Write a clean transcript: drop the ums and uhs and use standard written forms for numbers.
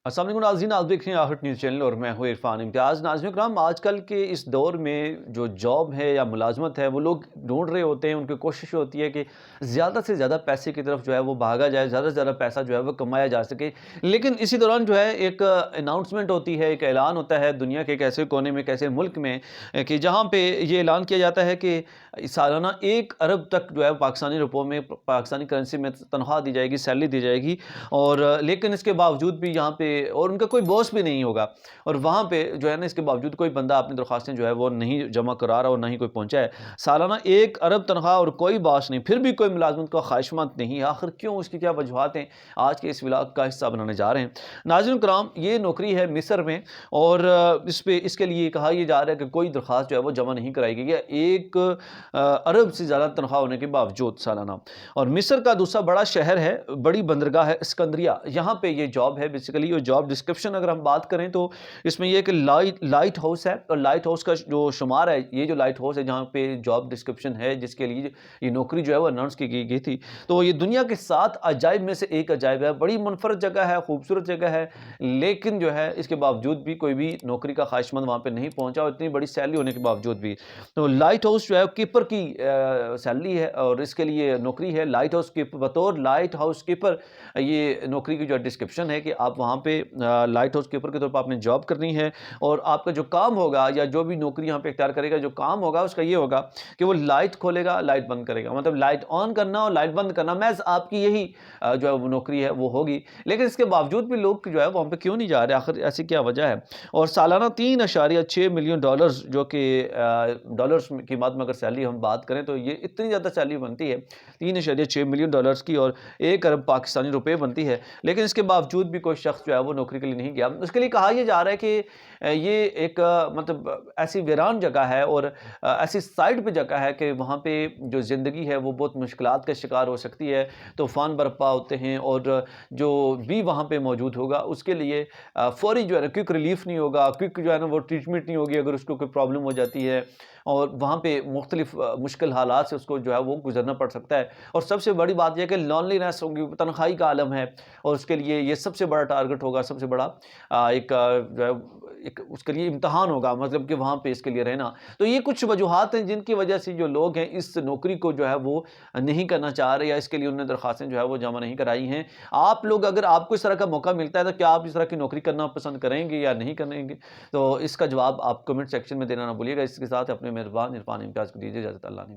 अस्सलाम वालेकुम नाज़रीन, आप देख रहे हैं आहट न्यूज़ चैनल और मैं हूँ इरफान इम्तियाज़। नाज़रीन कराम, आजकल के इस दौर में जो जॉब है या मुलाजमत है वो लोग ढूंढ रहे होते हैं। उनकी कोशिश होती है कि ज़्यादा से ज़्यादा पैसे की तरफ जो है वो भागा जाए, ज़्यादा से ज़्यादा पैसा जो है वो कमाया जा सके। लेकिन इसी दौरान जो है एक अनाउंसमेंट होती है, एक ऐलान होता है दुनिया के एक ऐसे कोने में, एक ऐसे मुल्क में कि जहाँ पे ये ऐलान किया जाता है कि सालाना 1 अरब तक जो है पाकिस्तानी रुपयों में, पाकिस्तानी करेंसी में तनख्वाह दी जाएगी, सैलरी दी जाएगी। और लेकिन इसके बावजूद भी यहाँ पे और उनका कोई बॉस भी नहीं होगा, और वहाँ पे जो है ना इसके बावजूद कोई बंदा अपनी दरख्वास्तें जो है वो नहीं जमा करा रहा और ना ही कोई पहुँचा है। सालाना 1 अरब तनख्वाह और कोई बॉस नहीं, फिर भी कोई मुलाजमत का ख्वाहिशमंद नहीं है। आखिर क्यों, उसकी क्या वजूहत हैं, आज के इस व्लॉग का हिस्सा बनाने जा रहे हैं। नाज़रीन कराम, ये नौकरी है मिस्र में, और इसके लिए कहा यह जा रहा है कि कोई दरख्वास्त जो है वो जमा नहीं कराई गई है, 1 अरब से ज़्यादा तनख्वाह होने के बावजूद सालाना। और मिस्र का दूसरा बड़ा शहर है, बड़ी बंदरगाह है सिकंदरिया, यहाँ पे ये जॉब है बेसिकली। और जॉब डिस्क्रिप्शन अगर हम बात करें तो इसमें यह कि लाइट हाउस है, और लाइट हाउस का जो शुमार है, ये जो लाइट हाउस है जहाँ पे जॉब डिस्क्रिप्शन है जिसके लिए ये नौकरी जो है वो अनाउंस की गई थी, तो ये दुनिया के 7 अजायब में से एक अजायब है। बड़ी मुनफरद जगह है, खूबसूरत जगह है, लेकिन जो है इसके बावजूद भी कोई भी नौकरी का ख्वाहिशमंद वहाँ पे नहीं पहुँचा, और इतनी बड़ी सैलरी होने के बावजूद भी। तो लाइट हाउस जो है कीपर की सैलरी है, और इसके लिए नौकरी है लाइट हाउस कीपर, बतौर लाइट हाउस कीपर ये नौकरी की जो डिस्क्रिप्शन है कि आप वहाँ पे लाइट हाउस कीपर के तौर पर आपने जॉब करनी है। और आपका जो काम होगा, या जो भी नौकरी यहाँ पे इख्तियार करेगा, जो काम होगा उसका ये होगा कि वो लाइट खोलेगा, लाइट बंद करेगा, मतलब लाइट ऑन करना और लाइट बंद करना, महज आपकी यही जो है वो नौकरी है वो होगी। लेकिन इसके बावजूद भी लोग जो है वहाँ पे क्यों नहीं जा रहे, आखिर ऐसी क्या वजह है। और सालाना 3.6 मिलियन डॉलर्स, जो कि डॉलर्स की बात में अगर सैलरी हम बात करें तो ये इतनी ज़्यादा सैलरी बनती है, 3.6 मिलियन डॉलर्स की, और 1 अरब पाकिस्तानी रुपये बनती है। लेकिन इसके बावजूद भी कोई शख्स जो है वो नौकरी के लिए नहीं गया। उसके लिए कहा यह जा रहा है कि ये एक मतलब ऐसी वीरान जगह है, और ऐसी साइड पे जगह है कि वहाँ पे जो ज़िंदगी है वो बहुत मुश्किलात का शिकार हो सकती है। तूफ़ान बरपा होते हैं, और जो भी वहाँ पे मौजूद होगा उसके लिए फ़ौरी जो है ना क्विक रिलीफ़ नहीं होगा, क्विक जो है ना वो ट्रीटमेंट नहीं होगी अगर उसको कोई प्रॉब्लम हो जाती है। और वहाँ पे मुख्तलिफ़ मुश्किल हालात से उसको जो है वो गुज़रना पड़ सकता है। और सबसे बड़ी बात यह है कि लोनलीनेस होगी, तन्हाई का आलम है, और उसके लिए ये सबसे बड़ा टारगेट होगा, सबसे बड़ा एक जो है एक उसके लिए इम्तिहान होगा, मतलब कि वहाँ पे इसके लिए रहना। तो ये कुछ वजूहात हैं जिनकी वजह से जो लोग हैं इस नौकरी को जो है वो नहीं करना चाह रहे, या इसके लिए उन्होंने दरख्वास्तें जो है वो जमा नहीं कराई हैं। आप लोग, अगर आपको इस तरह का मौका मिलता है तो क्या आप इस तरह की नौकरी करना पसंद करेंगे या नहीं करेंगे? तो इसका जवाब आप कमेंट सेक्शन में देना ना भूलिएगा। इसके साथ अपने मेहरबान इरफान इम्तियाज़ को दीजिए इजाज़त। अल्लाह ने